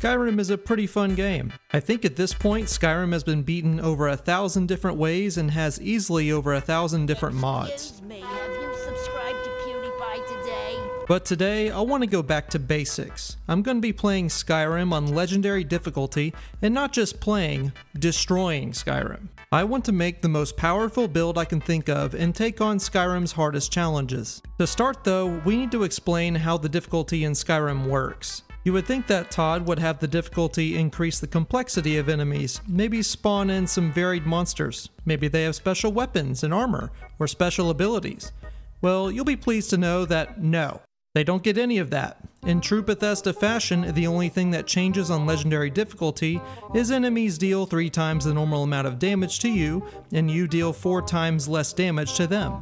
Skyrim is a pretty fun game. I think at this point Skyrim has been beaten over 1,000 different ways and has easily over 1,000 different mods. But today, I want to go back to basics. I'm going to be playing Skyrim on Legendary difficulty, and not just playing, destroying Skyrim. I want to make the most powerful build I can think of and take on Skyrim's hardest challenges. To start though, we need to explain how the difficulty in Skyrim works. You would think that Todd would have the difficulty increase the complexity of enemies, maybe spawn in some varied monsters, maybe they have special weapons and armor, or special abilities. Well, you'll be pleased to know that no. They don't get any of that. In true Bethesda fashion, the only thing that changes on Legendary difficulty is enemies deal 3 times the normal amount of damage to you, and you deal 4 times less damage to them.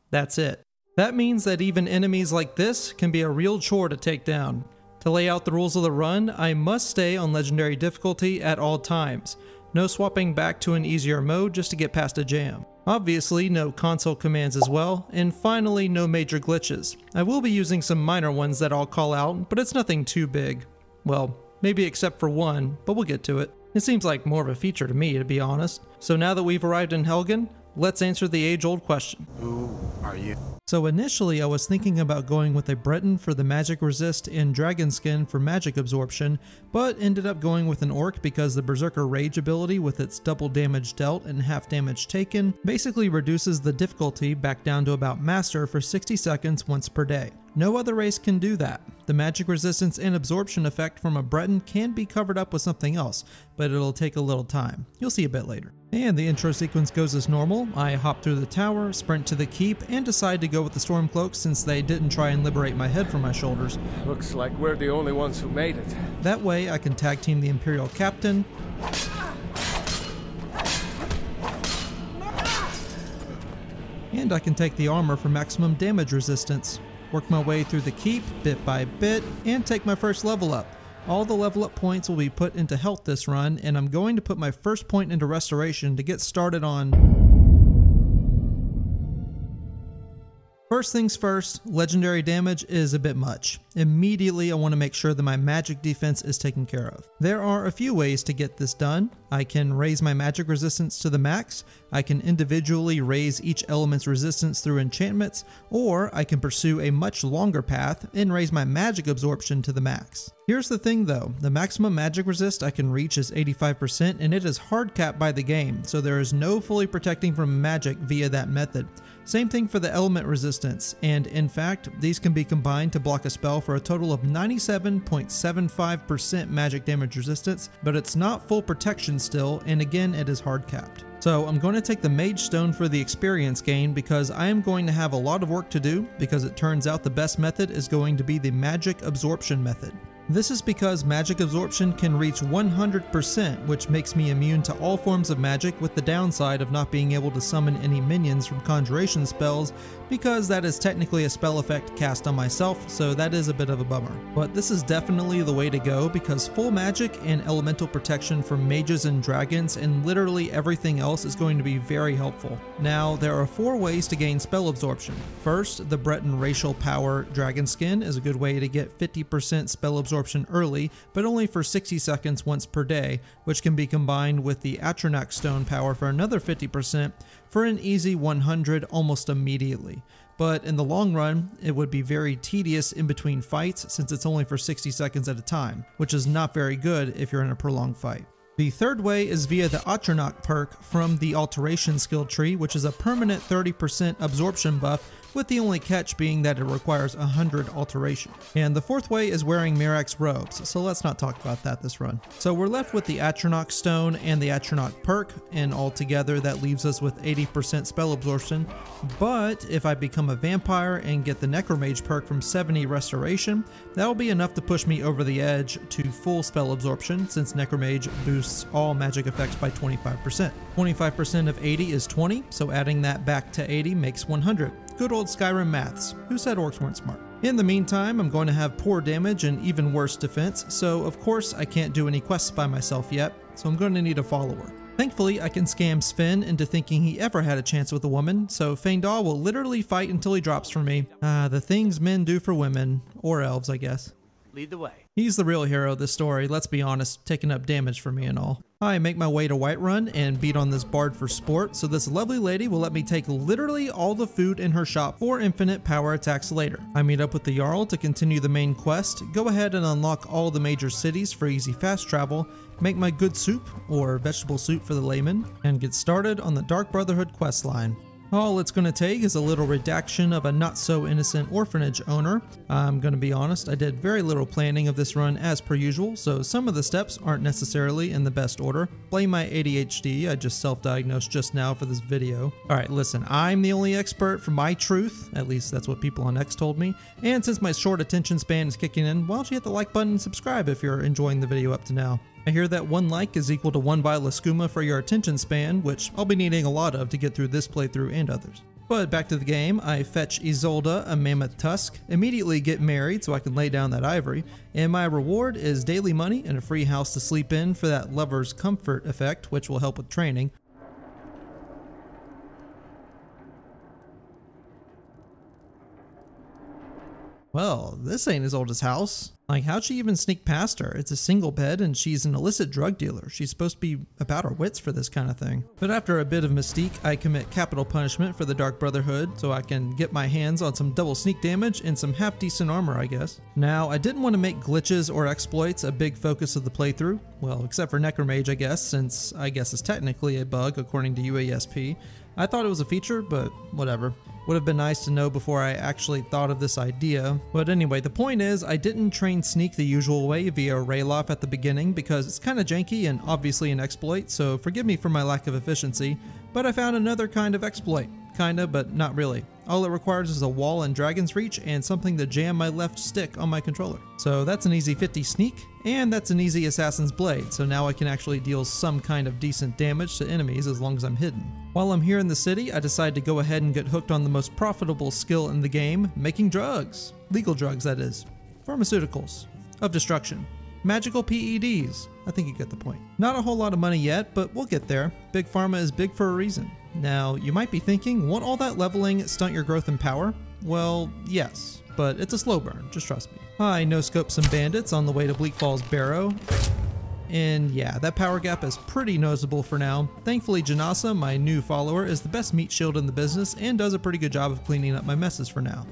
That's it. That means that even enemies like this can be a real chore to take down. To lay out the rules of the run, I must stay on Legendary difficulty at all times. No swapping back to an easier mode just to get past a jam. Obviously, no console commands as well, and finally no major glitches. I will be using some minor ones that I'll call out, but it's nothing too big. Well, maybe except for one, but we'll get to it. It seems like more of a feature to me, to be honest. So now that we've arrived in Helgen, let's answer the age-old question. Who are you? So initially I was thinking about going with a Breton for the magic resist and dragon skin for magic absorption, but ended up going with an orc because the Berserker Rage ability with its double damage dealt and half damage taken basically reduces the difficulty back down to about master for 60 seconds once per day. No other race can do that. The magic resistance and absorption effect from a Breton can be covered up with something else, but it'll take a little time. You'll see a bit later. And the intro sequence goes as normal. I hop through the tower, sprint to the keep, and decide to go with the Stormcloak since they didn't try and liberate my head from my shoulders. Looks like we're the only ones who made it. That way I can tag team the Imperial Captain, and I can take the armor for maximum damage resistance. Work my way through the keep, bit by bit, and take my first level up. All the level up points will be put into health this run, and I'm going to put my first point into restoration to get started on... First things first, legendary damage is a bit much. Immediately I want to make sure that my magic defense is taken care of. There are a few ways to get this done. I can raise my magic resistance to the max, I can individually raise each element's resistance through enchantments, or I can pursue a much longer path and raise my magic absorption to the max. Here's the thing though, the maximum magic resist I can reach is 85% and it is hard capped by the game, so there is no fully protecting from magic via that method. Same thing for the element resistance, and in fact, these can be combined to block a spell for a total of 97.75% magic damage resistance, but it's not full protection still, and again it is hard capped. So I'm going to take the Mage Stone for the experience gain because I am going to have a lot of work to do because it turns out the best method is going to be the magic absorption method. This is because magic absorption can reach 100%, which makes me immune to all forms of magic with the downside of not being able to summon any minions from conjuration spells because that is technically a spell effect cast on myself, so that is a bit of a bummer. But this is definitely the way to go because full magic and elemental protection from mages and dragons and literally everything else is going to be very helpful. Now, there are 4 ways to gain spell absorption. First, the Breton Racial Power Dragon Skin is a good way to get 50% spell absorption early, but only for 60 seconds once per day, which can be combined with the Atronach Stone power for another 50% for an easy 100 almost immediately. But in the long run, it would be very tedious in between fights since it's only for 60 seconds at a time, which is not very good if you're in a prolonged fight. The third way is via the Atronach perk from the Alteration skill tree, which is a permanent 30% absorption buff, with the only catch being that it requires 100 alteration. And the fourth way is wearing Mirax robes, so let's not talk about that this run. So we're left with the Atronach Stone and the Atronach perk, and altogether that leaves us with 80% spell absorption. But if I become a vampire and get the Necromage perk from 70 restoration, that'll be enough to push me over the edge to full spell absorption, since Necromage boosts all magic effects by 25%. 25% of 80 is 20, so adding that back to 80 makes 100. Good old Skyrim maths. Who said orcs weren't smart? In the meantime, I'm going to have poor damage and even worse defense, so of course I can't do any quests by myself yet, so I'm going to need a follower. Thankfully, I can scam Sven into thinking he ever had a chance with a woman, so Feindal will literally fight until he drops for me. The things men do for women. Or elves, I guess. lead the way. He's the real hero of this story, let's be honest, taking up damage for me and all. I make my way to Whiterun and beat on this bard for sport, so this lovely lady will let me take literally all the food in her shop for infinite power attacks later. I meet up with the Jarl to continue the main quest, go ahead and unlock all the major cities for easy fast travel, make my good soup, or vegetable soup for the layman, and get started on the Dark Brotherhood questline. All it's going to take is a little redaction of a not-so-innocent orphanage owner. I'm going to be honest, I did very little planning of this run as per usual, so some of the steps aren't necessarily in the best order. Blame my ADHD, I just self-diagnosed just now for this video. Alright, listen, I'm the only expert for my truth, at least that's what people on X told me, and since my short attention span is kicking in, why don't you hit the like button and subscribe if you're enjoying the video up to now. I hear that 1 like is equal to 1 vial of skooma for your attention span, which I'll be needing a lot of to get through this playthrough and others. But back to the game, I fetch Isolde a mammoth tusk, immediately get married so I can lay down that ivory, and my reward is daily money and a free house to sleep in for that lover's comfort effect, which will help with training. Well, this ain't Isolde's house. Like, how'd she even sneak past her? It's a single bed and she's an illicit drug dealer. She's supposed to be about her wits for this kind of thing. But after a bit of mystique, I commit capital punishment for the Dark Brotherhood so I can get my hands on some double sneak damage and some half-decent armor, I guess. Now, I didn't want to make glitches or exploits a big focus of the playthrough. Well, except for Necromage, I guess, since I guess it's technically a bug according to UASP. I thought it was a feature, but whatever. Would have been nice to know before I actually thought of this idea. But anyway, the point is, I didn't train Sneak the usual way via Rayloff at the beginning because it's kinda janky and obviously an exploit, so forgive me for my lack of efficiency, but I found another kind of exploit. Kinda, but not really. All it requires is a wall and Dragon's Reach and something to jam my left stick on my controller. So that's an easy 50 sneak, and that's an easy Assassin's Blade, so now I can actually deal some kind of decent damage to enemies as long as I'm hidden. While I'm here in the city, I decide to go ahead and get hooked on the most profitable skill in the game, making drugs. Legal drugs, that is. Pharmaceuticals. Of destruction. Magical PEDs. I think you get the point. Not a whole lot of money yet, but we'll get there. Big Pharma is big for a reason. Now, you might be thinking, won't all that leveling stunt your growth in power? Well, yes, but it's a slow burn, just trust me. I no-scope some bandits on the way to Bleak Falls Barrow. And yeah, that power gap is pretty noticeable for now. Thankfully, Janasa, my new follower, is the best meat shield in the business and does a pretty good job of cleaning up my messes for now.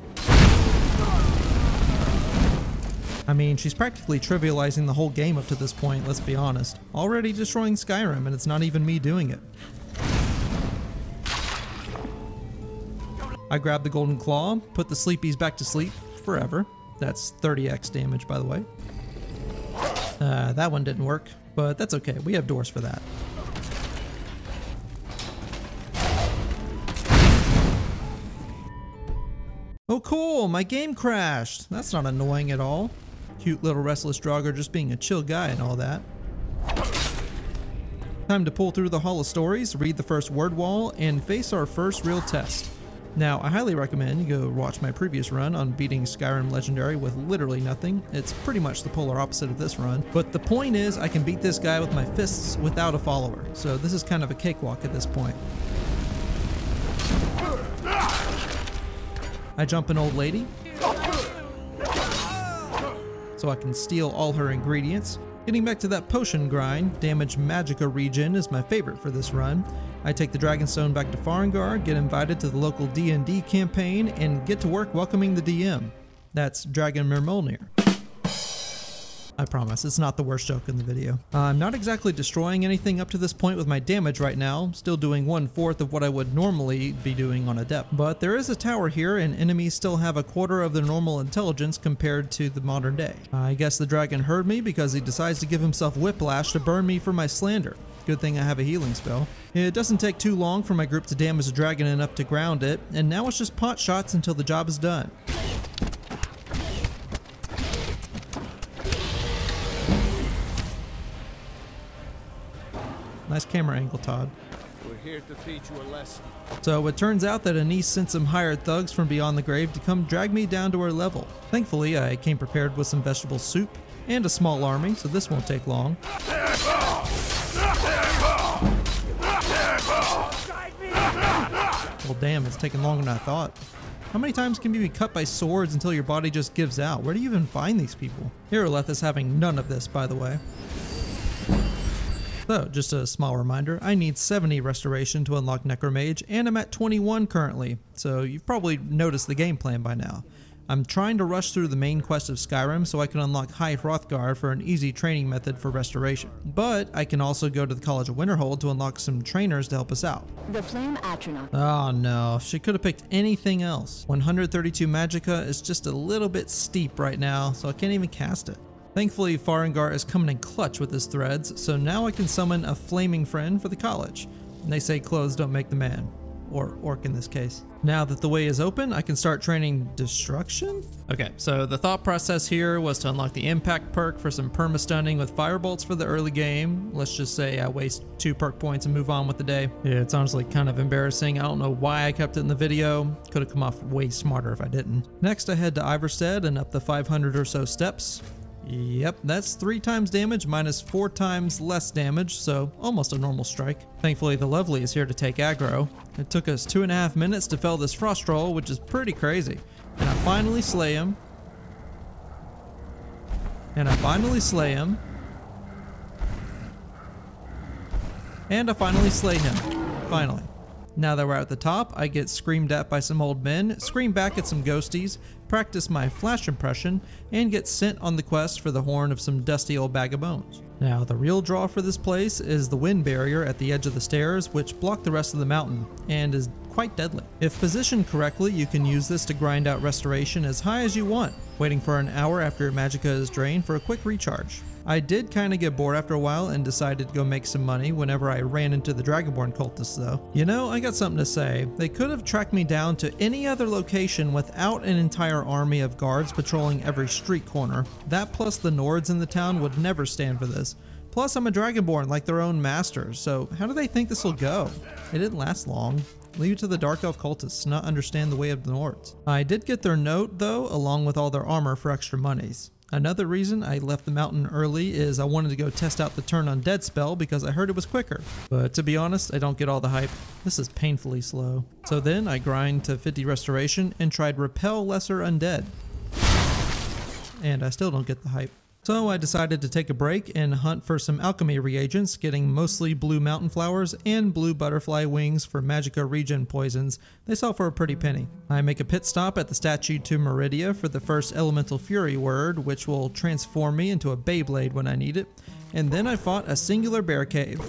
I mean, she's practically trivializing the whole game up to this point, let's be honest. Already destroying Skyrim, and it's not even me doing it. I grab the Golden Claw, put the Sleepies back to sleep forever. That's 30x damage, by the way. That one didn't work, but that's okay. We have doors for that. Oh cool, my game crashed. That's not annoying at all. Cute little restless Draugr just being a chill guy and all that. Time to pull through the Hall of Stories, read the first word wall, and face our first real test. Now, I highly recommend you go watch my previous run on beating Skyrim Legendary with literally nothing. It's pretty much the polar opposite of this run. But the point is, I can beat this guy with my fists without a follower. So this is kind of a cakewalk at this point. I jump an old lady, so I can steal all her ingredients. Getting back to that potion grind, Damage Magicka regen is my favorite for this run. I take the Dragonstone back to Farengar, get invited to the local D&D campaign, and get to work welcoming the DM. That's Dragon Mirmolnir. I promise, it's not the worst joke in the video. I'm not exactly destroying anything up to this point with my damage right now, still doing 1/4 of what I would normally be doing on Adept. But there is a tower here and enemies still have a quarter of their normal intelligence compared to the modern day. I guess the dragon heard me because he decides to give himself whiplash to burn me for my slander. Good thing I have a healing spell. It doesn't take too long for my group to damage the dragon enough to ground it, and now it's just pot shots until the job is done. Nice camera angle, Todd. We're here to teach you a lesson. So it turns out that Anise sent some hired thugs from beyond the grave to come drag me down to her level. Thankfully, I came prepared with some vegetable soup and a small army, so this won't take long. Well, damn, it's taking longer than I thought. How many times can you be cut by swords until your body just gives out? Where do you even find these people? Iroleth is having none of this, by the way. So, just a small reminder, I need 70 restoration to unlock Necromage, and I'm at 21 currently, so you've probably noticed the game plan by now. I'm trying to rush through the main quest of Skyrim so I can unlock High Hrothgar for an easy training method for restoration. But I can also go to the College of Winterhold to unlock some trainers to help us out. The Flame Atronach. Oh no, she could have picked anything else. 132 Magicka is just a little bit steep right now, so I can't even cast it. Thankfully, Farengar is coming in clutch with his threads, so now I can summon a flaming friend for the college. And they say clothes don't make the man. Or orc in this case. Now that the way is open, I can start training destruction? Okay, so the thought process here was to unlock the impact perk for some perma-stunning with firebolts for the early game. Let's just say I waste 2 perk points and move on with the day. Yeah, it's honestly kind of embarrassing. I don't know why I kept it in the video. Could have come off way smarter if I didn't. Next, I head to Iverstead and up the 500 or so steps. Yep, that's 3 times damage minus 4 times less damage, so almost a normal strike. Thankfully, the Lovely is here to take aggro. It took us 2.5 minutes to fell this frost troll, which is pretty crazy. And I finally slay him. And I finally slay him. And I finally slay him. Finally. Now that we're at the top, I get screamed at by some old men, scream back at some ghosties, practice my flash impression, and get sent on the quest for the horn of some dusty old bag of bones. Now, the real draw for this place is the wind barrier at the edge of the stairs, which block the rest of the mountain, and is quite deadly. If positioned correctly, you can use this to grind out restoration as high as you want, waiting for an hour after your magicka is drained for a quick recharge. I did kind of get bored after a while and decided to go make some money whenever I ran into the Dragonborn cultists though. You know, I got something to say. They could have tracked me down to any other location without an entire army of guards patrolling every street corner. That plus the Nords in the town would never stand for this. Plus I'm a Dragonborn like their own masters, so how do they think this will go? It didn't last long. Leave it to the Dark Elf cultists to not understand the way of the Nords. I did get their note though, along with all their armor for extra monies. Another reason I left the mountain early is I wanted to go test out the Turn Undead spell because I heard it was quicker. But to be honest, I don't get all the hype. This is painfully slow. So then I grind to 50 restoration and tried Repel Lesser Undead. And I still don't get the hype. So I decided to take a break and hunt for some alchemy reagents, getting mostly blue mountain flowers and blue butterfly wings for magicka regen poisons. They sell for a pretty penny. I make a pit stop at the statue to Meridia for the first elemental fury word, which will transform me into a Beyblade when I need it. And then I fought a singular bear cave.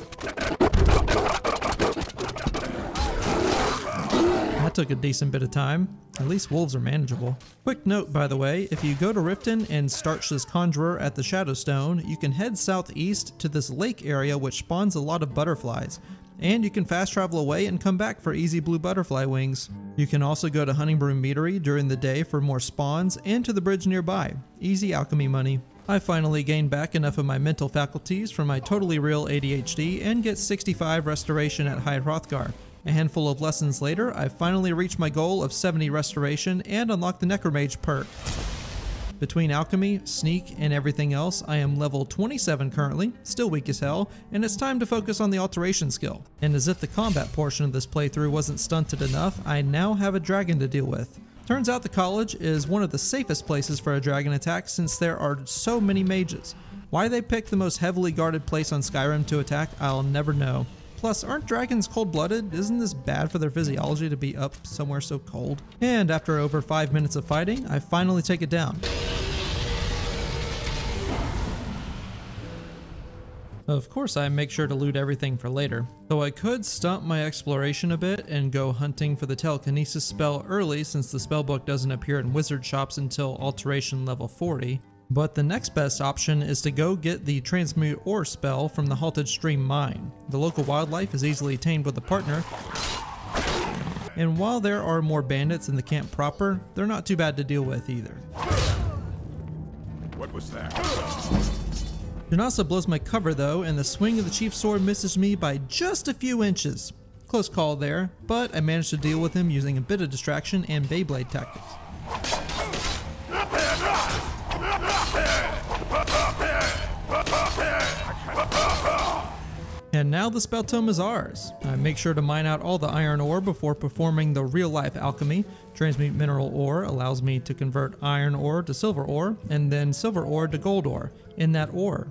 That took a decent bit of time. At least wolves are manageable. Quick note, by the way, if you go to Riften and start this conjurer at the Shadowstone, you can head southeast to this lake area which spawns a lot of butterflies. And you can fast travel away and come back for easy blue butterfly wings. You can also go to Huntingbroom Meadery during the day for more spawns and to the bridge nearby. Easy alchemy money. I finally gained back enough of my mental faculties from my totally real ADHD and get 65 restoration at High Hrothgar. A handful of lessons later, I finally reached my goal of 70 restoration and unlocked the Necromage perk. Between alchemy, sneak, and everything else, I am level 27 currently, still weak as hell, and it's time to focus on the alteration skill. And as if the combat portion of this playthrough wasn't stunted enough, I now have a dragon to deal with. Turns out the college is one of the safest places for a dragon attack since there are so many mages. Why they picked the most heavily guarded place on Skyrim to attack, I'll never know. Plus, aren't dragons cold-blooded? Isn't this bad for their physiology to be up somewhere so cold? And after over 5 minutes of fighting, I finally take it down. Of course, I make sure to loot everything for later. Though I could stump my exploration a bit and go hunting for the telekinesis spell early since the spellbook doesn't appear in wizard shops until alteration level 40. But the next best option is to go get the Transmute Ore spell from the Halted Stream Mine. The local wildlife is easily tamed with a partner, and while there are more bandits in the camp proper, they're not too bad to deal with either. What was that? Janasa blows my cover though, and the swing of the chief's sword misses me by just a few inches. Close call there, but I managed to deal with him using a bit of distraction and Beyblade tactics. And now the spell tome is ours. I make sure to mine out all the iron ore before performing the real life alchemy. Transmute mineral ore allows me to convert iron ore to silver ore, and then silver ore to gold ore, in that order.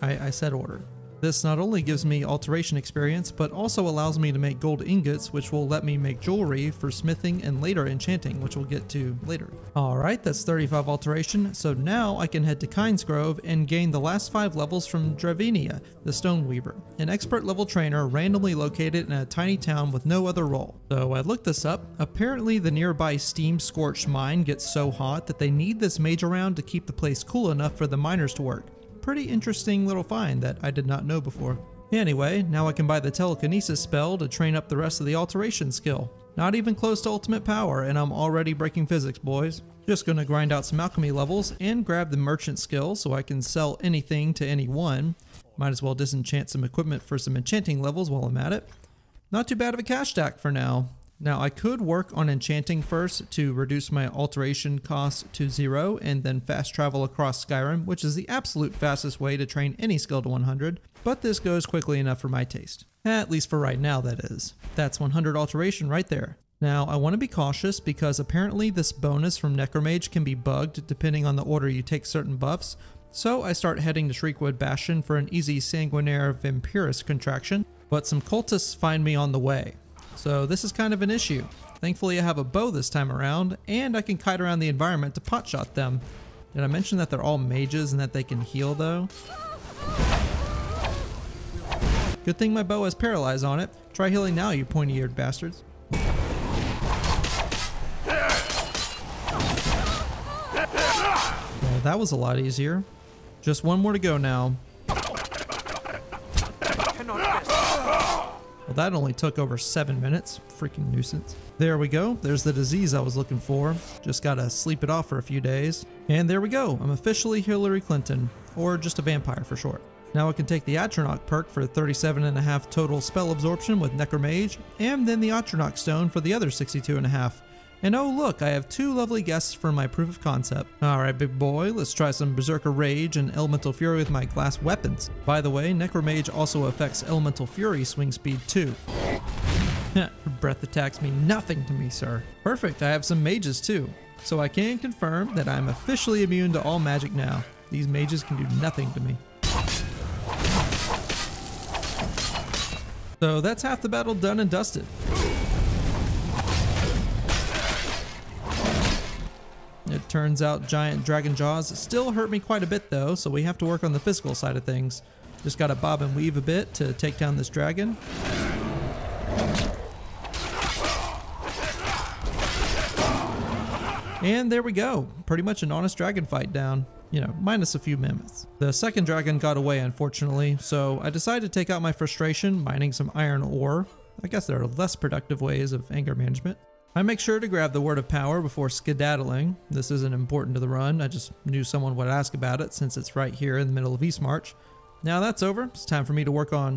I said order. This not only gives me alteration experience, but also allows me to make gold ingots, which will let me make jewelry for smithing and later enchanting, which we'll get to later. Alright, that's 35 alteration, so now I can head to Kynes Grove and gain the last 5 levels from Dravinia, the Stone Weaver, an expert level trainer randomly located in a tiny town with no other role. So I looked this up. Apparently the nearby steam scorched mine gets so hot that they need this mage around to keep the place cool enough for the miners to work. Pretty interesting little find that I did not know before. Anyway, now I can buy the telekinesis spell to train up the rest of the alteration skill. Not even close to ultimate power and I'm already breaking physics, boys. Just gonna grind out some alchemy levels and grab the merchant skill so I can sell anything to anyone. Might as well disenchant some equipment for some enchanting levels while I'm at it. Not too bad of a cash stack for now. Now I could work on enchanting first to reduce my alteration cost to 0 and then fast travel across Skyrim, which is the absolute fastest way to train any skill to 100, but this goes quickly enough for my taste. At least for right now, that is. That's 100 alteration right there. Now I want to be cautious because apparently this bonus from Necromage can be bugged depending on the order you take certain buffs, so I start heading to Shriekwood Bastion for an easy Sanguinaire Vampirus contraction, but some cultists find me on the way. So this is kind of an issue. Thankfully I have a bow this time around, and I can kite around the environment to potshot them. Did I mention that they're all mages and that they can heal though? Good thing my bow has paralyze on it. Try healing now, you pointy-eared bastards. Well, that was a lot easier. Just one more to go now. Well, that only took over 7 minutes. Freaking nuisance. There we go. There's the disease I was looking for. Just gotta sleep it off for a few days. And there we go. I'm officially Hillary Clinton, or just a vampire for short. Now I can take the Atronach perk for 37.5 total spell absorption with Necromage, and then the Atronach stone for the other 62.5. And oh look, I have 2 lovely guests for my proof of concept. Alright big boy, let's try some Berserker Rage and Elemental Fury with my glass weapons. By the way, Necromage also affects Elemental Fury swing speed too. Breath attacks mean nothing to me, sir. Perfect, I have some mages too. So I can confirm that I'm officially immune to all magic now. These mages can do nothing to me. So that's half the battle done and dusted. It turns out giant dragon jaws still hurt me quite a bit though, so we have to work on the physical side of things. Just gotta bob and weave a bit to take down this dragon. And there we go. Pretty much an honest dragon fight down. You know, minus a few mammoths. The second dragon got away unfortunately, so I decided to take out my frustration mining some iron ore. I guess there are less productive ways of anger management. I make sure to grab the Word of Power before skedaddling. This isn't important to the run, I just knew someone would ask about it since it's right here in the middle of East March. Now that's over, it's time for me to work on...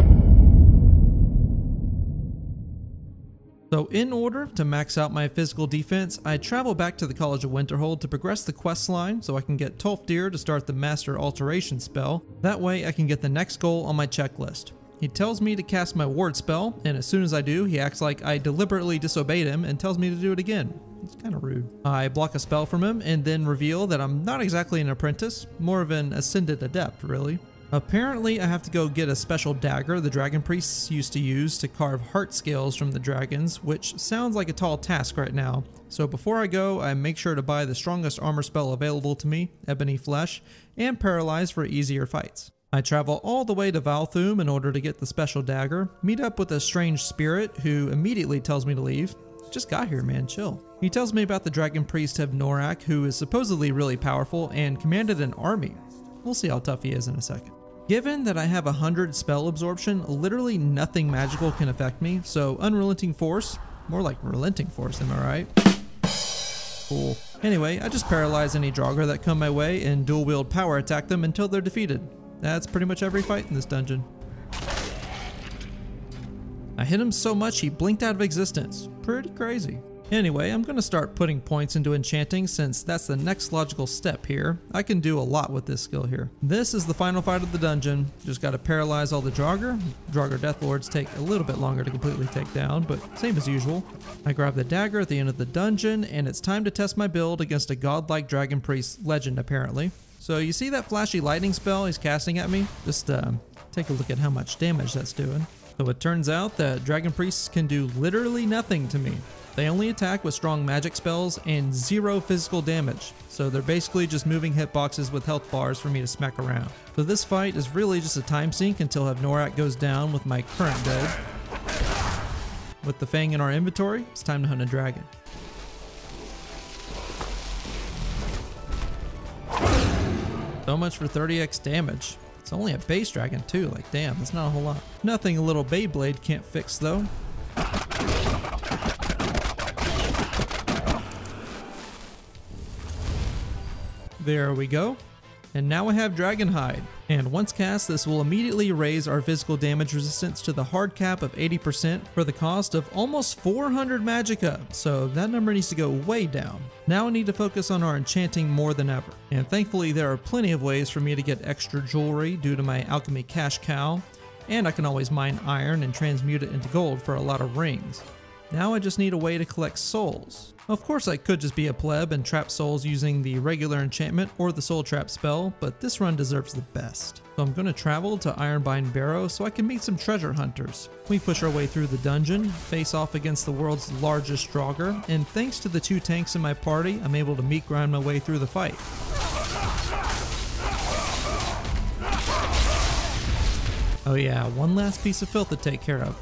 So in order to max out my physical defense, I travel back to the College of Winterhold to progress the quest line so I can get Tolfdir to start the Master Alteration spell. That way I can get the next goal on my checklist. He tells me to cast my ward spell, and as soon as I do, he acts like I deliberately disobeyed him and tells me to do it again. It's kind of rude. I block a spell from him and then reveal that I'm not exactly an apprentice, more of an ascended adept, really. Apparently, I have to go get a special dagger the dragon priests used to use to carve heart scales from the dragons, which sounds like a tall task right now. So before I go, I make sure to buy the strongest armor spell available to me, Ebony Flesh, and Paralyze for easier fights. I travel all the way to Valthum in order to get the special dagger, meet up with a strange spirit who immediately tells me to leave. Just got here, man, chill. He tells me about the dragon priest of Norak, who is supposedly really powerful and commanded an army. We'll see how tough he is in a second. Given that I have 100 spell absorption, literally nothing magical can affect me, so Unrelenting Force, more like Relenting Force, am I right? Cool. Anyway, I just paralyze any Draugr that come my way and dual wield power attack them until they're defeated. That's pretty much every fight in this dungeon. I hit him so much he blinked out of existence. Pretty crazy. Anyway, I'm going to start putting points into enchanting since that's the next logical step here. I can do a lot with this skill here. This is the final fight of the dungeon. Just got to paralyze all the Draugr. Draugr Deathlords take a little bit longer to completely take down, but same as usual. I grab the dagger at the end of the dungeon, and it's time to test my build against a godlike Dragon Priest legend apparently. So you see that flashy lightning spell he's casting at me? Just take a look at how much damage that's doing. So it turns out that Dragon Priests can do literally nothing to me. They only attack with strong magic spells and 0 physical damage, so they're basically just moving hitboxes with health bars for me to smack around. So this fight is really just a time sink until Havnorak goes down with my current build. With the Fang in our inventory, it's time to hunt a dragon. So much for 30x damage. It's only a base dragon too, like damn, that's not a whole lot. Nothing a little Beyblade can't fix though. There we go. And now I have Dragon Hide. And once cast, this will immediately raise our physical damage resistance to the hard cap of 80% for the cost of almost 400 magicka, so that number needs to go way down. Now I need to focus on our enchanting more than ever. And thankfully there are plenty of ways for me to get extra jewelry due to my alchemy cash cow, and I can always mine iron and transmute it into gold for a lot of rings. Now I just need a way to collect souls. Of course I could just be a pleb and trap souls using the regular enchantment or the soul trap spell, but this run deserves the best. So I'm going to travel to Ironbind Barrow so I can meet some treasure hunters. We push our way through the dungeon, face off against the world's largest Draugr, and thanks to the 2 tanks in my party, I'm able to meat grind my way through the fight. Oh yeah, one last piece of filth to take care of.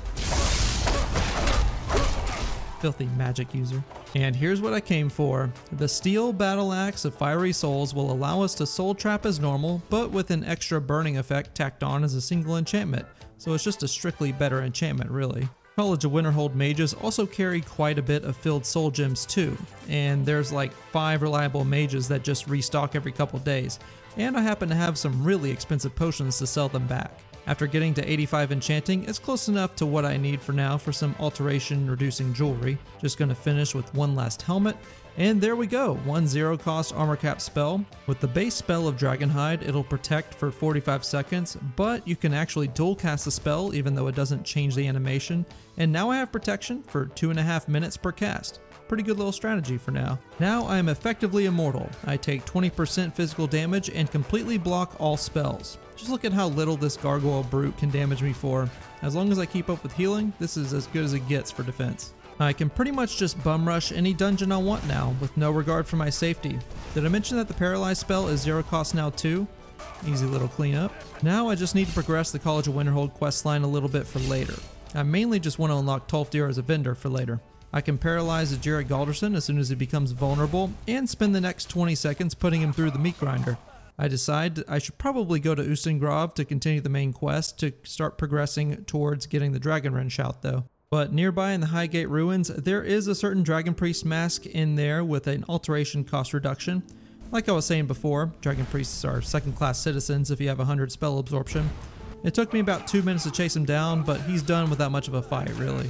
Filthy magic user. And here's what I came for. The steel battle axe of fiery souls will allow us to soul trap as normal, but with an extra burning effect tacked on as a single enchantment, so it's just a strictly better enchantment really. College of Winterhold mages also carry quite a bit of filled soul gems too, and there's like 5 reliable mages that just restock every couple days, and I happen to have some really expensive potions to sell them back. After getting to 85 enchanting, it's close enough to what I need for now for some alteration reducing jewelry. Just gonna finish with one last helmet, and there we go, 1 0 cost armor cap spell. With the base spell of Dragonhide, it'll protect for 45 seconds, but you can actually dual cast the spell even though it doesn't change the animation, and now I have protection for 2.5 minutes per cast. Pretty good little strategy for now. Now I am effectively immortal. I take 20% physical damage and completely block all spells. Just look at how little this gargoyle brute can damage me for. As long as I keep up with healing, this is as good as it gets for defense. I can pretty much just bum rush any dungeon I want now with no regard for my safety. Did I mention that the paralyze spell is 0 cost now too? Easy little cleanup. Now I just need to progress the College of Winterhold questline a little bit for later. I mainly just want to unlock Tolfdir as a vendor for later. I can paralyze Jarrett Galderson as soon as he becomes vulnerable and spend the next 20 seconds putting him through the meat grinder. I decide I should probably go to Ustengrav to continue the main quest to start progressing towards getting the Dragonrend shout though. But nearby in the Highgate Ruins, there is a certain Dragon Priest mask in there with an alteration cost reduction. Like I was saying before, Dragon Priests are second class citizens if you have 100 spell absorption. It took me about 2 minutes to chase him down, but he's done without much of a fight really.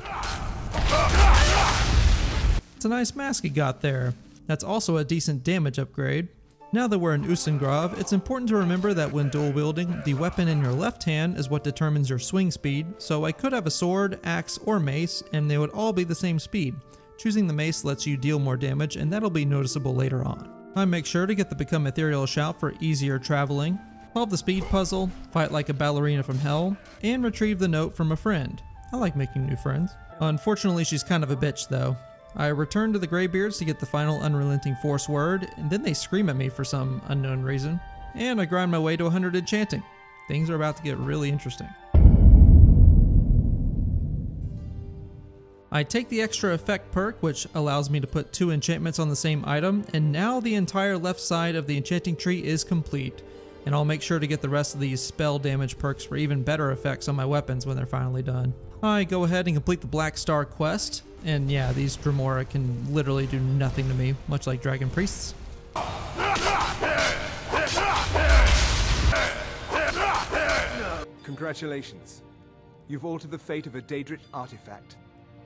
It's a nice mask he got there. That's also a decent damage upgrade. Now that we're in Ustengrav, it's important to remember that when dual wielding, the weapon in your left hand is what determines your swing speed, so I could have a sword, axe, or mace, and they would all be the same speed. Choosing the mace lets you deal more damage, and that'll be noticeable later on. I make sure to get the Become Ethereal shout for easier traveling, solve the speed puzzle, fight like a ballerina from hell, and retrieve the note from a friend. I like making new friends. Unfortunately, she's kind of a bitch though. I return to the Greybeards to get the final Unrelenting Force word, and then they scream at me for some unknown reason. And I grind my way to 100 enchanting. Things are about to get really interesting. I take the extra effect perk, which allows me to put 2 enchantments on the same item, and now the entire left side of the enchanting tree is complete. And I'll make sure to get the rest of these spell damage perks for even better effects on my weapons when they're finally done. I go ahead and complete the Black Star quest, and yeah, these Dremora can literally do nothing to me, much like Dragon Priests. Congratulations. You've altered the fate of a Daedric artifact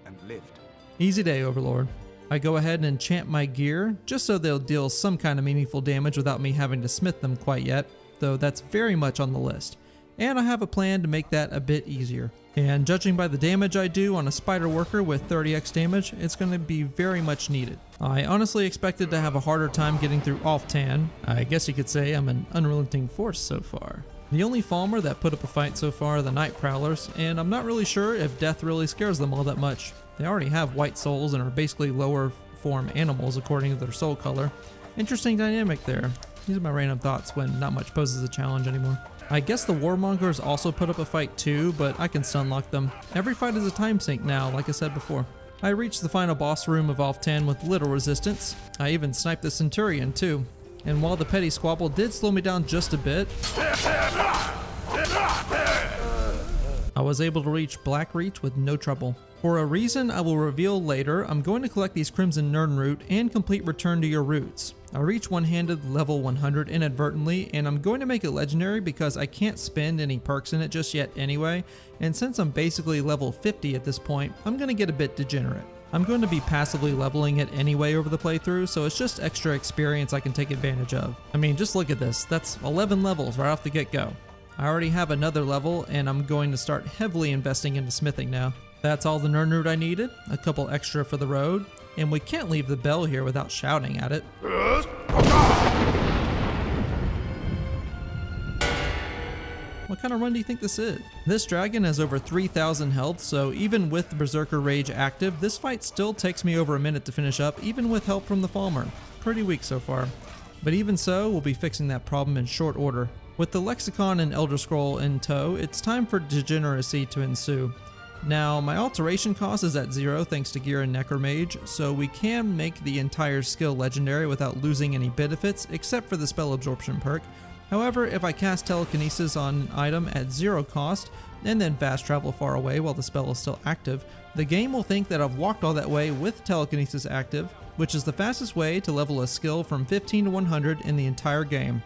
and lived. Easy day, Overlord. I go ahead and enchant my gear, just so they'll deal some kind of meaningful damage without me having to smith them quite yet, though that's very much on the list. And I have a plan to make that a bit easier. And judging by the damage I do on a spider worker with 30x damage, it's going to be very much needed. I honestly expected to have a harder time getting through Alftan. I guess you could say I'm an unrelenting force so far. The only Falmer that put up a fight so far are the Night Prowlers, and I'm not really sure if death really scares them all that much. They already have white souls and are basically lower form animals according to their soul color. Interesting dynamic there. These are my random thoughts when not much poses a challenge anymore. I guess the Warmongers also put up a fight too, but I can stunlock them. Every fight is a time sink now, like I said before. I reached the final boss room of Alftan with little resistance. I even sniped the Centurion too. And while the petty squabble did slow me down just a bit, I was able to reach Blackreach with no trouble. For a reason I will reveal later, I'm going to collect these Crimson Nirnroot and complete Return to Your Roots. I reached one-handed level 100 inadvertently, and I'm going to make it legendary because I can't spend any perks in it just yet anyway, and since I'm basically level 50 at this point, I'm going to get a bit degenerate. I'm going to be passively leveling it anyway over the playthrough, so it's just extra experience I can take advantage of. I mean, just look at this, that's 11 levels right off the get-go. I already have another level, and I'm going to start heavily investing into smithing now. That's all the Nirnroot I needed, a couple extra for the road, and we can't leave the bell here without shouting at it. What kind of run do you think this is? This dragon has over 3,000 health, so even with the Berserker Rage active, this fight still takes me over a minute to finish up, even with help from the Falmer. Pretty weak so far. But even so, we'll be fixing that problem in short order. With the Lexicon and Elder Scroll in tow, it's time for degeneracy to ensue. Now, my alteration cost is at 0 thanks to Gear and Necromage, so we can make the entire skill legendary without losing any benefits except for the spell absorption perk. However, if I cast telekinesis on an item at 0 cost, and then fast travel far away while the spell is still active, the game will think that I've walked all that way with telekinesis active, which is the fastest way to level a skill from 15 to 100 in the entire game.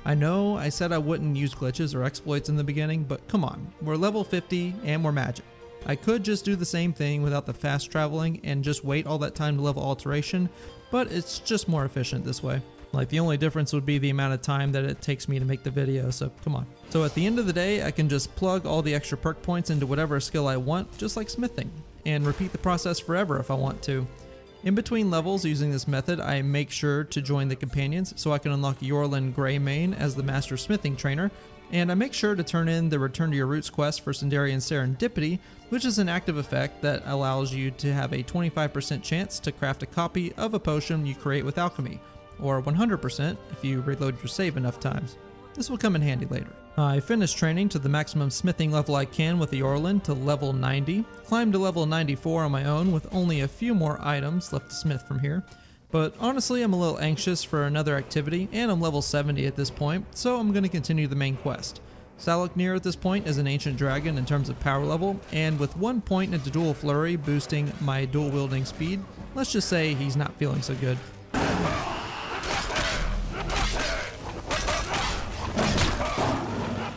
I know I said I wouldn't use glitches or exploits in the beginning, but come on, we're level 50 and we're magic. I could just do the same thing without the fast traveling and just wait all that time to level alteration, but it's just more efficient this way. Like, the only difference would be the amount of time that it takes me to make the video, so come on. So at the end of the day, I can just plug all the extra perk points into whatever skill I want, just like smithing, and repeat the process forever if I want to. In between levels using this method, I make sure to join the companions so I can unlock Yorlin Greymane as the master smithing trainer, and I make sure to turn in the Return to Your Roots quest for Sundarian Serendipity, which is an active effect that allows you to have a 25% chance to craft a copy of a potion you create with alchemy, or 100% if you reload your save enough times. This will come in handy later. I finished training to the maximum smithing level I can with the Yorlin to level 90, climbed to level 94 on my own with only a few more items left to smith from here. But honestly, I'm a little anxious for another activity, and I'm level 70 at this point, so I'm going to continue the main quest. Salaknir at this point is an ancient dragon in terms of power level, and with 1 point into Dual Flurry boosting my dual wielding speed, let's just say he's not feeling so good.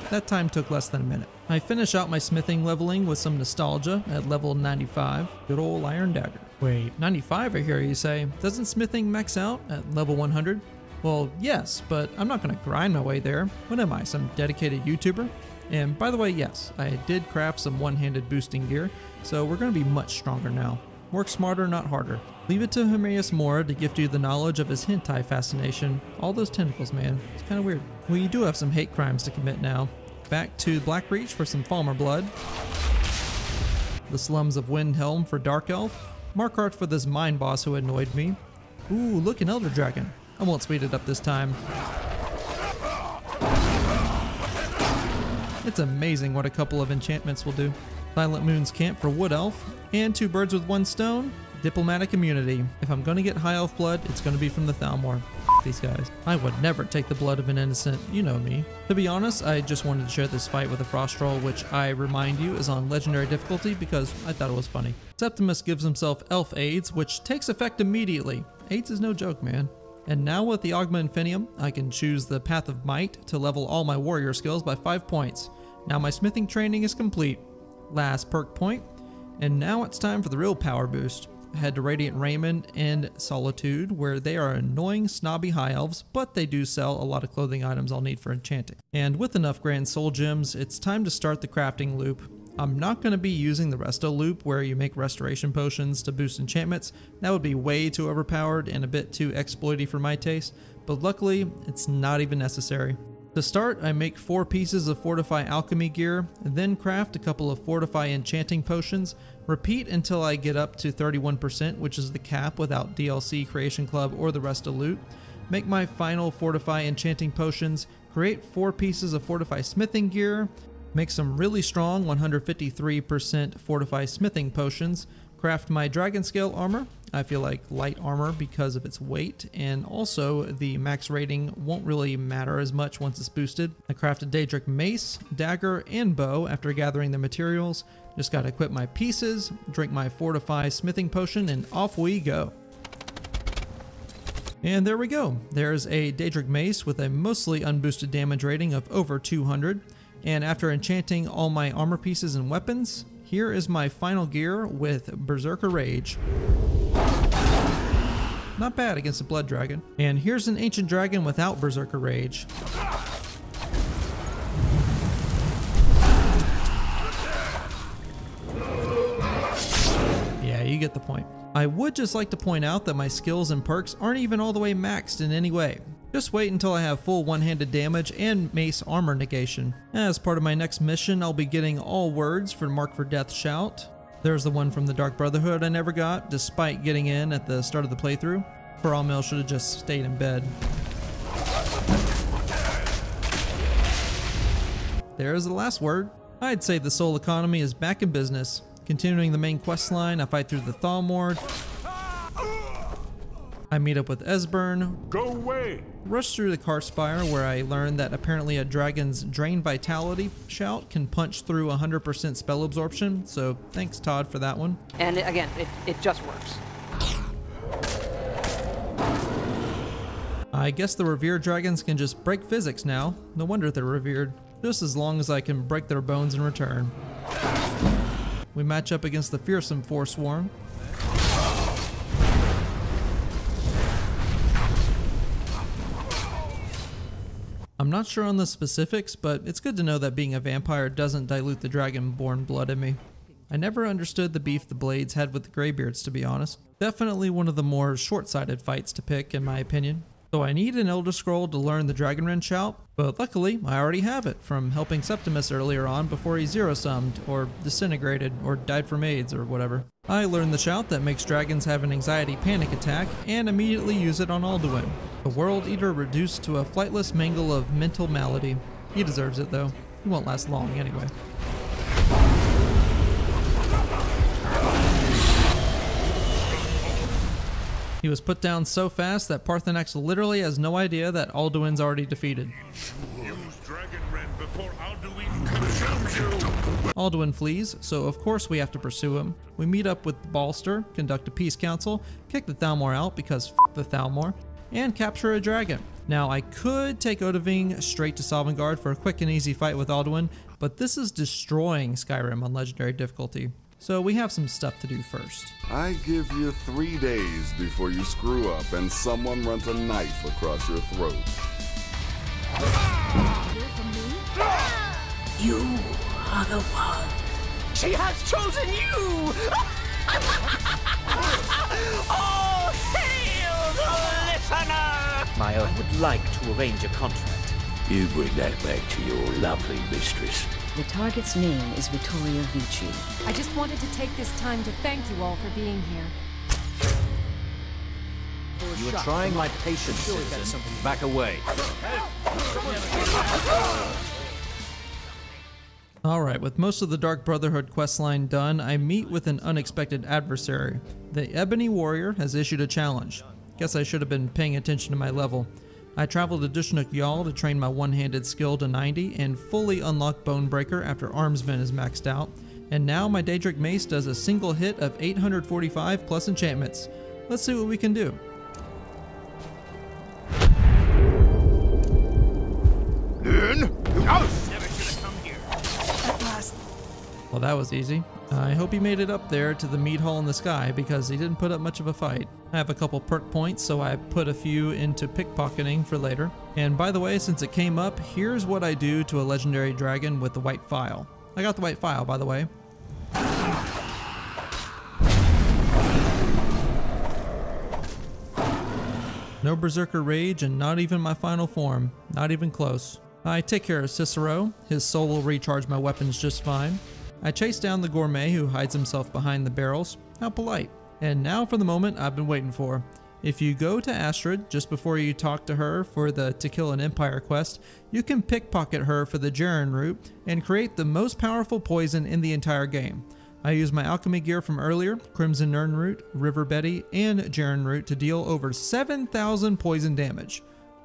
That time took less than a minute. I finish out my smithing leveling with some nostalgia at level 95, good old Iron Dagger. Wait, 95 I hear you say? Doesn't smithing max out at level 100? Well, yes, but I'm not gonna grind my way there. What am I, some dedicated YouTuber? And by the way, yes, I did craft some one-handed boosting gear, so we're gonna be much stronger now. Work smarter, not harder. Leave it to Hermaeus Mora to gift you the knowledge of his hentai fascination. All those tentacles, man. It's kind of weird. We do have some hate crimes to commit now. Back to Blackreach for some Falmer blood. The slums of Windhelm for Dark Elf. Markarth for this mine boss who annoyed me. Ooh, look, an Elder Dragon. I won't speed it up this time. It's amazing what a couple of enchantments will do. Silent Moon's Camp for Wood Elf. And 2 birds with 1 stone. Diplomatic immunity. If I'm gonna get high elf blood, it's gonna be from the Thalmor. These guys. I would never take the blood of an innocent, you know me. To be honest, I just wanted to share this fight with a Frost Troll, which I remind you is on legendary difficulty because I thought it was funny. Septimus gives himself elf aids, which takes effect immediately. Aids is no joke, man. And now with the Augma Infinium, I can choose the Path of Might to level all my warrior skills by 5 points. Now my smithing training is complete. Last perk point. And now it's time for the real power boost. head to Radiant Raymond and Solitude, where they are annoying, snobby high elves, but they do sell a lot of clothing items I'll need for enchanting. And with enough Grand Soul Gems, it's time to start the crafting loop. I'm not going to be using the Resto loop where you make restoration potions to boost enchantments. That would be way too overpowered and a bit too exploity for my taste, but luckily it's not even necessary. To start, I make 4 pieces of Fortify Alchemy gear, then craft a couple of Fortify Enchanting potions, repeat until I get up to 31%, which is the cap without DLC, Creation Club, or the Resto loot, make my final Fortify Enchanting potions, create 4 pieces of Fortify Smithing gear, make some really strong 153% Fortify Smithing potions, craft my Dragon Scale armor. I feel like light armor because of its weight, and also the max rating won't really matter as much once it's boosted. I crafted Daedric mace, dagger, and bow after gathering the materials. Just gotta equip my pieces, drink my Fortify Smithing potion, and off we go. And there we go. There's a Daedric mace with a mostly unboosted damage rating of over 200. And after enchanting all my armor pieces and weapons, here is my final gear with Berserker Rage. Not bad against a blood dragon. And here's an ancient dragon without Berserker Rage. Yeah, you get the point. I would just like to point out that my skills and perks aren't even all the way maxed in any way. Just wait until I have full one-handed damage and mace armor negation. As part of my next mission, I'll be getting all words for Mark for Death Shout. There's the one from the Dark Brotherhood I never got, despite getting in at the start of the playthrough. Faramil should have just stayed in bed. There's the last word. I'd say the soul economy is back in business. Continuing the main quest line, I fight through the Thalmord. I meet up with Esbern. Go away! Rush through the Karspire, where I learned that apparently a dragon's Drain Vitality shout can punch through 100% spell absorption, so thanks Todd for that one. And again, it just works. I guess the revered dragons can just break physics now. No wonder they're revered. Just as long as I can break their bones in return. We match up against the fearsome Forsworn. I'm not sure on the specifics, but it's good to know that being a vampire doesn't dilute the dragonborn blood in me. I never understood the beef the Blades had with the Greybeards, to be honest. Definitely one of the more short-sighted fights to pick, in my opinion. So I need an Elder Scroll to learn the Dragonrend shout, but luckily I already have it from helping Septimus earlier on before he zero-summed, or disintegrated, or died from AIDS, or whatever. I learned the shout that makes dragons have an anxiety panic attack, and immediately use it on Alduin, the World Eater reduced to a flightless mangle of mental malady. He deserves it though. He won't last long anyway. He was put down so fast that Parthenax literally has no idea that Alduin's already defeated. Use Dragonrend before Alduin consumes you! Alduin flees, so of course we have to pursue him. We meet up with Balster, conduct a peace council, kick the Thalmor out because f*** the Thalmor, and capture a dragon. Now I could take Odahviing straight to Sovngarde for a quick and easy fight with Alduin, but this is destroying Skyrim on legendary difficulty. So we have some stuff to do first. I give you 3 days before you screw up and someone runs a knife across your throat. You are the one. She has chosen you! Oh, hail the listener! I would like to arrange a contract. You bring that back to your lovely mistress. The target's name is Vittoria Vici. I just wanted to take this time to thank you all for being here. You are trying my patience, citizen. Back away. Alright, with most of the Dark Brotherhood questline done, I meet with an unexpected adversary. The Ebony Warrior has issued a challenge. Guess I should have been paying attention to my level. I traveled to Dushnuk Yal to train my one-handed skill to 90 and fully unlock Bonebreaker after Armsman is maxed out. And now my Daedric Mace does a single hit of 845 plus enchantments. Let's see what we can do. Never should have come here. At last, Well, that was easy. I hope he made it up there to the meat hall in the sky because he didn't put up much of a fight. I have a couple perk points, so I put a few into pickpocketing for later. And by the way, since it came up, here's what I do to a legendary dragon with the white file. I got the white file, by the way. No Berserker Rage and not even my final form. Not even close. I take care of Cicero. His soul will recharge my weapons just fine. I chase down the gourmet who hides himself behind the barrels. How polite. And now for the moment I've been waiting for. If you go to Astrid just before you talk to her for the To Kill an Empire quest, you can pickpocket her for the Jaren root and create the most powerful poison in the entire game. I use my alchemy gear from earlier, Crimson Nern root, River Betty, and Jaren root to deal over 7,000 poison damage.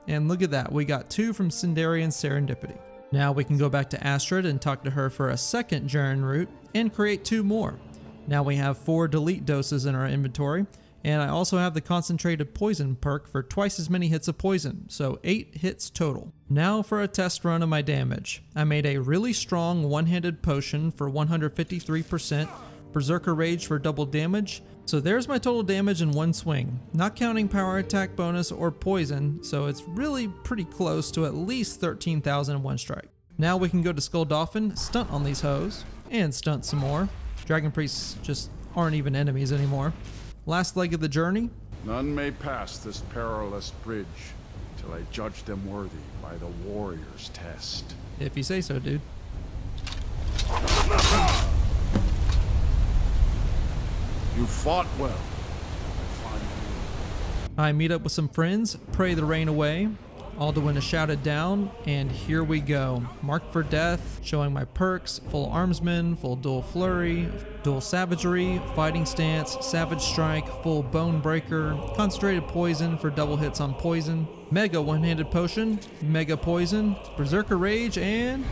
And look at that, we got 2 from Sindarian Serendipity. Now we can go back to Astrid and talk to her for a second Jaren root and create 2 more. Now we have 4 delete doses in our inventory, and I also have the concentrated poison perk for twice as many hits of poison, so 8 hits total. Now for a test run of my damage. I made a really strong one-handed potion for 153%, Berserker Rage for double damage, so there's my total damage in one swing, not counting power attack bonus or poison, so it's really pretty close to at least 13,000 in one strike. Now we can go to Skull Dolphin, stunt on these hoes, and stunt some more. Dragon Priests just aren't even enemies anymore. Last leg of the journey. None may pass this perilous bridge till I judge them worthy by the warrior's test. If you say so, dude. You fought well. I meet up with some friends, pray the rain away. Alduin is shouted down, and here we go. Marked for death, showing my perks, full armsman, full dual flurry, dual savagery, fighting stance, savage strike, full bone breaker, concentrated poison for double hits on poison, mega one-handed potion, mega poison, berserker rage, and...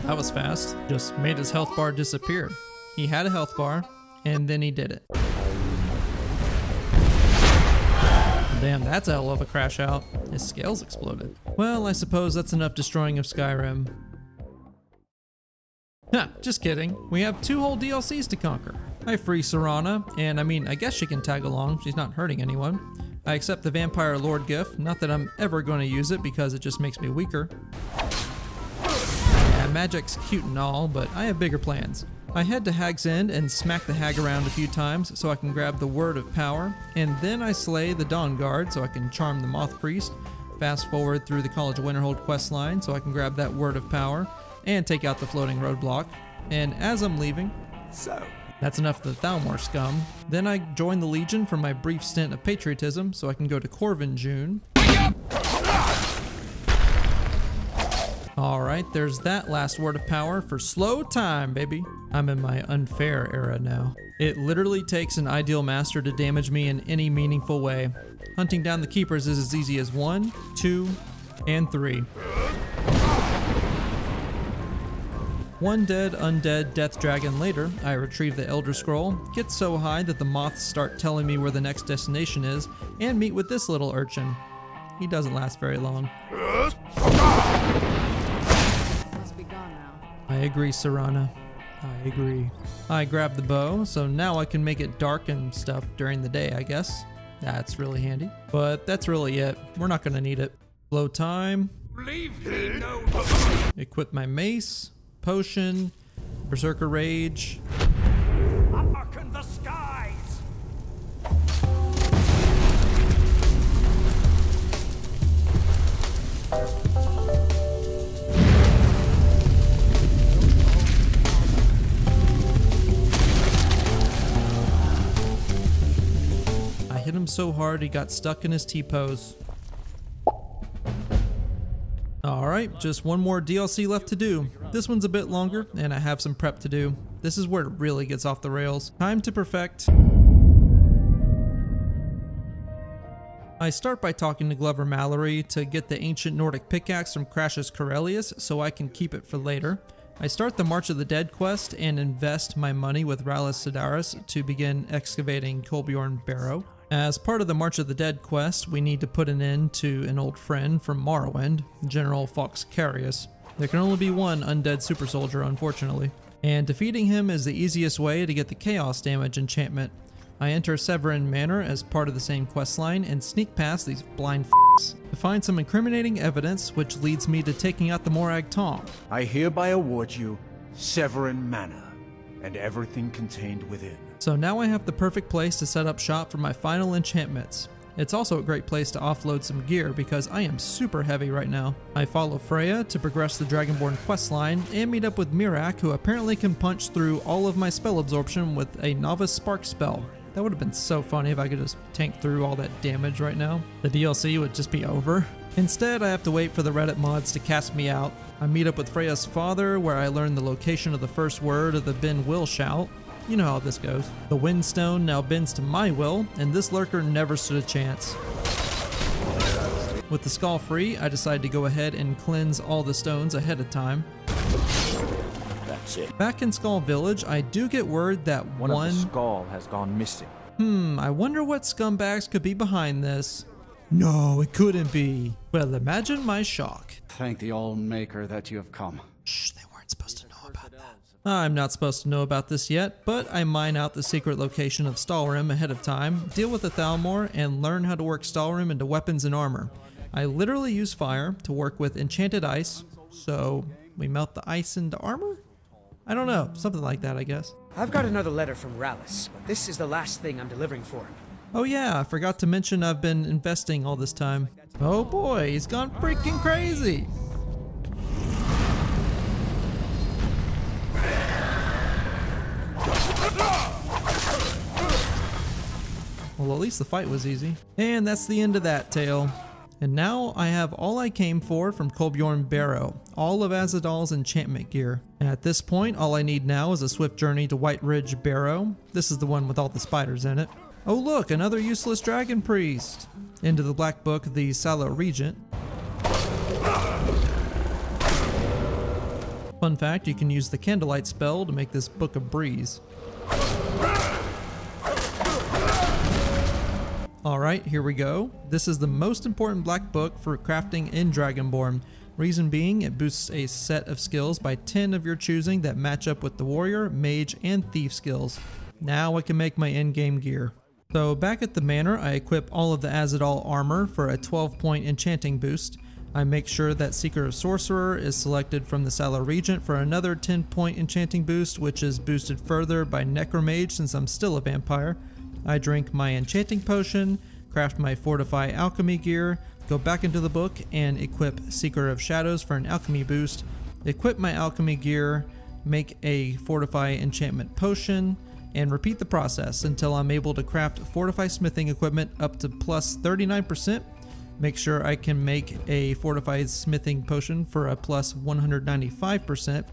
That was fast. Just made his health bar disappear. He had a health bar, and then he did it. Damn, that's a hell of a crash out. His scales exploded. Well, I suppose that's enough destroying of Skyrim. Huh, just kidding. We have 2 whole DLCs to conquer. I free Serana, and I mean, I guess she can tag along. She's not hurting anyone. I accept the Vampire Lord gift. Not that I'm ever going to use it because it just makes me weaker. Magic's cute and all, but I have bigger plans. I head to Hag's End and smack the hag around a few times so I can grab the Word of Power, and then I slay the Dawn Guard so I can charm the Moth Priest, fast forward through the College of Winterhold questline so I can grab that Word of Power, and take out the floating roadblock. And as I'm leaving, that's enough of the Thalmor scum. Then I join the Legion for my brief stint of patriotism so I can go to Corvin June. Alright, there's that last word of power for slow time, baby. I'm in my unfair era now. It literally takes an ideal master to damage me in any meaningful way. Hunting down the keepers is as easy as 1, 2, and 3. One dead, undead death dragon later, I retrieve the Elder Scroll, get so high that the moths start telling me where the next destination is, and meet with this little urchin. He doesn't last very long. I agree, Serana. I agree. I grab the bow, so now I can make it dark and stuff during the day, I guess. That's really handy. But that's really it. We're not gonna need it. Slow time. Equip my mace, potion, berserker rage. Darken the skies! Hit him so hard he got stuck in his T-pose. Alright, just one more DLC left to do. This one's a bit longer, and I have some prep to do. This is where it really gets off the rails. Time to perfect. I start by talking to Glover Mallory to get the ancient Nordic pickaxe from Crassus Corellius so I can keep it for later. I start the March of the Dead quest and invest my money with Rallis Sedaris to begin excavating Kolbjorn Barrow. As part of the March of the Dead quest, we need to put an end to an old friend from Morrowind, General Foxcarius. There can only be one undead super soldier, unfortunately. And defeating him is the easiest way to get the Chaos Damage enchantment. I enter Severin Manor as part of the same questline and sneak past these blind f***s to find some incriminating evidence, which leads me to taking out the Morag Tong. I hereby award you Severin Manor and everything contained within. So now I have the perfect place to set up shop for my final enchantments. It's also a great place to offload some gear because I am super heavy right now. I follow Freya to progress the Dragonborn questline and meet up with Mirak, who apparently can punch through all of my spell absorption with a Novice Spark spell. That would have been so funny if I could just tank through all that damage right now. The DLC would just be over. Instead, I have to wait for the Reddit mods to cast me out. I meet up with Freya's father, where I learn the location of the first word of the Ben Will shout. You know how this goes. The Windstone now bends to my will, and this lurker never stood a chance. With the skull free, I decide to go ahead and cleanse all the stones ahead of time. That's it. Back in Skull Village, I do get word that One of the skull has gone missing. I wonder what scumbags could be behind this. No, it couldn't be. Well, imagine my shock. Thank the All-Maker that you have come. Shh, they weren't supposed to know about that. I'm not supposed to know about this yet, but I mine out the secret location of Stalrim ahead of time, deal with the Thalmor, and learn how to work Stalrim into weapons and armor. I literally use fire to work with enchanted ice, so we melt the ice into armor? I don't know, something like that, I guess. I've got another letter from Rallis, but this is the last thing I'm delivering for him. Oh yeah, I forgot to mention I've been investing all this time. Oh boy, he's gone freaking crazy! Well, at least the fight was easy. And that's the end of that tale. And now I have all I came for from Kolbjorn Barrow, all of Azadal's enchantment gear. And at this point, all I need now is a swift journey to White Ridge Barrow. This is the one with all the spiders in it. Oh look, another useless dragon priest. Into the Black Book, the Sallow Regent. Fun fact, you can use the Candlelight spell to make this book a breeze. Alright, here we go. This is the most important black book for crafting in Dragonborn. Reason being, it boosts a set of skills by 10 of your choosing that match up with the warrior, mage, and thief skills. Now I can make my endgame gear. So back at the manor, I equip all of the Azadal armor for a 12-point enchanting boost. I make sure that Seeker of Sorcerer is selected from the Sallow Regent for another 10-point enchanting boost, which is boosted further by Necromage since I'm still a vampire. I drink my enchanting potion, craft my Fortify alchemy gear, go back into the book and equip Seeker of Shadows for an alchemy boost, equip my alchemy gear, make a Fortify enchantment potion, and repeat the process until I'm able to craft Fortify smithing equipment up to plus 39%. Make sure I can make a Fortified smithing potion for a plus 195%.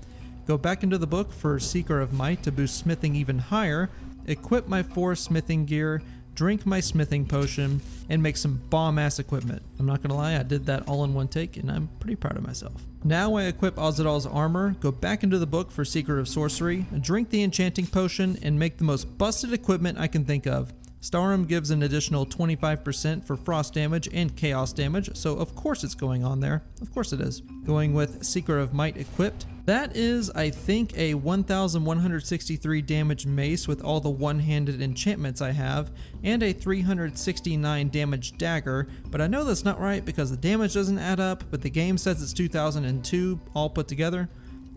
Go back into the book for Seeker of Might to boost smithing even higher, equip my 4 smithing gear, drink my smithing potion, and make some bomb-ass equipment. I'm not gonna lie, I did that all in one take, and I'm pretty proud of myself. Now I equip Azadal's armor, go back into the book for Seeker of Sorcery, drink the enchanting potion, and make the most busted equipment I can think of. Stalrim gives an additional 25% for frost damage and chaos damage, so of course it's going on there. Of course it is. Going with Seeker of Might equipped. That is, I think, a 1163 damage mace with all the one-handed enchantments I have, and a 369 damage dagger, but I know that's not right because the damage doesn't add up, but the game says it's 2002 all put together.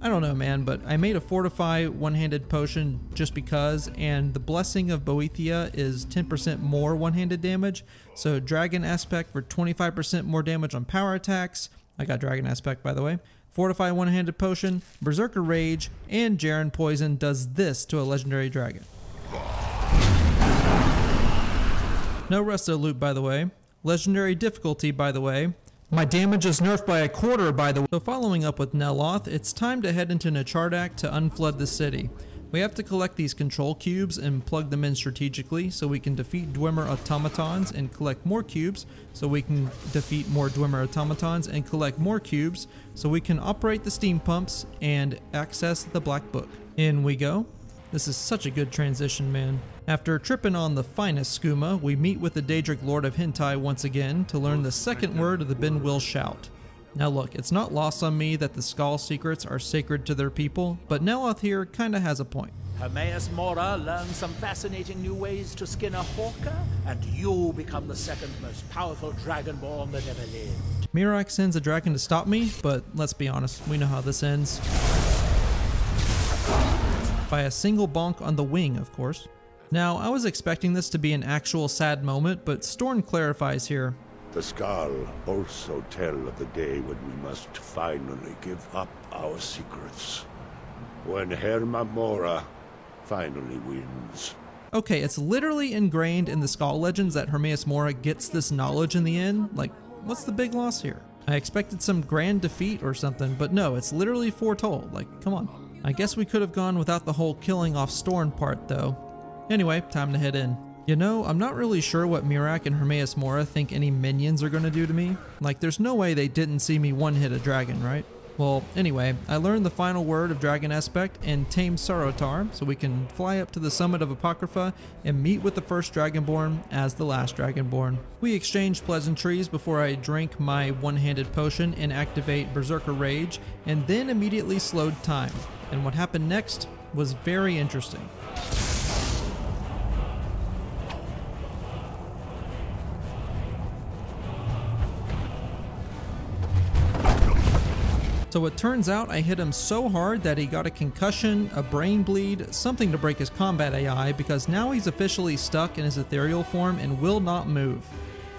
I don't know, man, but I made a Fortify one-handed potion just because, and the Blessing of Boethia is 10% more one-handed damage, so Dragon Aspect for 25% more damage on power attacks. I got Dragon Aspect, by the way. Fortify one-handed potion, Berserker Rage, and Jaren Poison does this to a legendary dragon. No resto loot, by the way. Legendary difficulty, by the way. My damage is nerfed by a quarter, by the way. So following up with Neloth, it's time to head into Nechardak to unflood the city. We have to collect these control cubes and plug them in strategically so we can defeat Dwemer automatons and collect more cubes so we can defeat more Dwemer automatons and collect more cubes so we can operate the steam pumps and access the Black Book. In we go. This is such a good transition, man. After tripping on the finest skooma, we meet with the Daedric Lord of Hentai once again to learn the second word of the Ben Will Shout. Now look, it's not lost on me that the Skull secrets are sacred to their people, but Neloth here kinda has a point. Hermaeus Mora learns some fascinating new ways to skin a hawker, and you become the second most powerful dragonborn that ever lived. Mirak sends a dragon to stop me, but let's be honest, we know how this ends. By a single bonk on the wing, of course. Now, I was expecting this to be an actual sad moment, but Storn clarifies here. The Skull also tell of the day when we must finally give up our secrets. When Herma Mora finally wins. Okay, it's literally ingrained in the Skull legends that Hermaeus Mora gets this knowledge in the end. Like, what's the big loss here? I expected some grand defeat or something, but no, it's literally foretold. Like, come on. I guess we could have gone without the whole killing off Storn part though. Anyway, time to head in. You know, I'm not really sure what Mirak and Hermaeus Mora think any minions are gonna do to me. Like, there's no way they didn't see me one-hit a dragon, right? Well, anyway, I learned the final word of Dragon Aspect and tamed Sarotar, so we can fly up to the summit of Apocrypha and meet with the first Dragonborn as the last Dragonborn. We exchanged pleasantries before I drank my one-handed potion and activate Berserker Rage, and then immediately slowed time. And what happened next was very interesting. So it turns out I hit him so hard that he got a concussion, a brain bleed, something to break his combat AI, because now he's officially stuck in his ethereal form and will not move.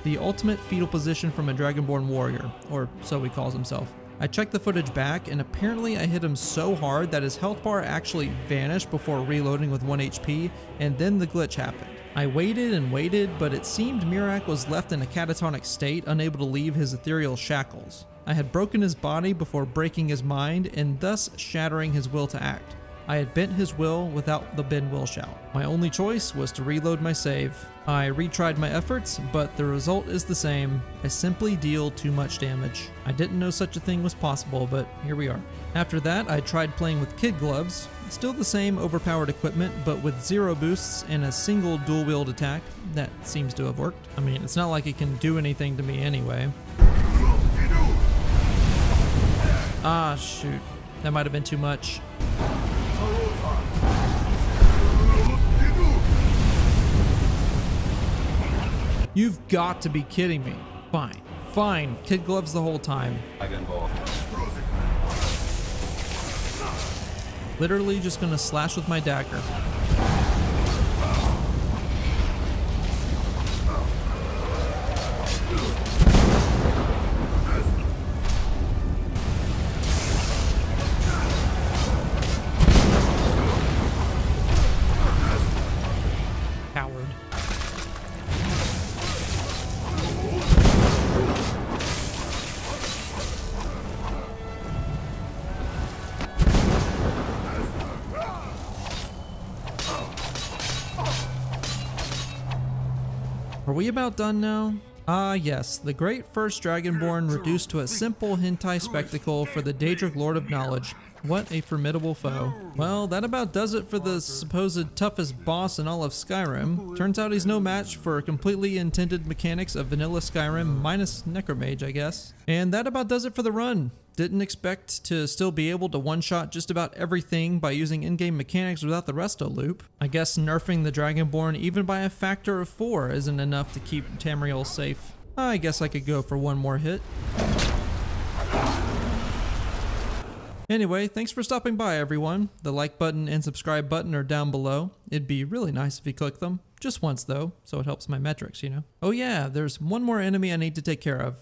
The ultimate fetal position from a Dragonborn warrior, or so he calls himself. I checked the footage back, and apparently I hit him so hard that his health bar actually vanished before reloading with 1 HP, and then the glitch happened. I waited and waited, but it seemed Mirak was left in a catatonic state, unable to leave his ethereal shackles. I had broken his body before breaking his mind, and thus shattering his will to act. I had bent his will without the Ben Will Shout. My only choice was to reload my save. I retried my efforts, but the result is the same. I simply deal too much damage. I didn't know such a thing was possible, but here we are. After that, I tried playing with kid gloves. Still the same overpowered equipment, but with 0 boosts and a single dual-wield attack. That seems to have worked. I mean, it's not like it can do anything to me anyway. Ah, shoot. That might have been too much. You've got to be kidding me. Fine. Fine. Kid gloves the whole time. Literally just gonna slash with my dagger. Coward. Are we about done now? Ah yes, the great first Dragonborn reduced to a simple hentai spectacle for the Daedric Lord of Knowledge. What a formidable foe. Well, that about does it for the supposed toughest boss in all of Skyrim. Turns out he's no match for completely intended mechanics of vanilla Skyrim minus Necromage, I guess. And that about does it for the run. Didn't expect to still be able to one-shot just about everything by using in-game mechanics without the resto loop. I guess nerfing the Dragonborn even by a factor of 4 isn't enough to keep Tamriel safe. I guess I could go for one more hit. Anyway, thanks for stopping by everyone. The like button and subscribe button are down below. It'd be really nice if you click them. Just once though, so it helps my metrics, you know. Oh yeah, there's one more enemy I need to take care of.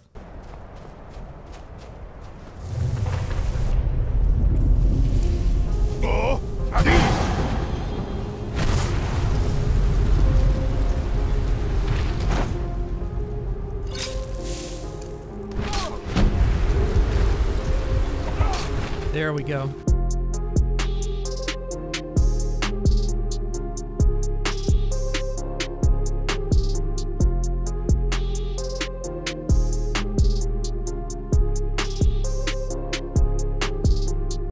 There we go.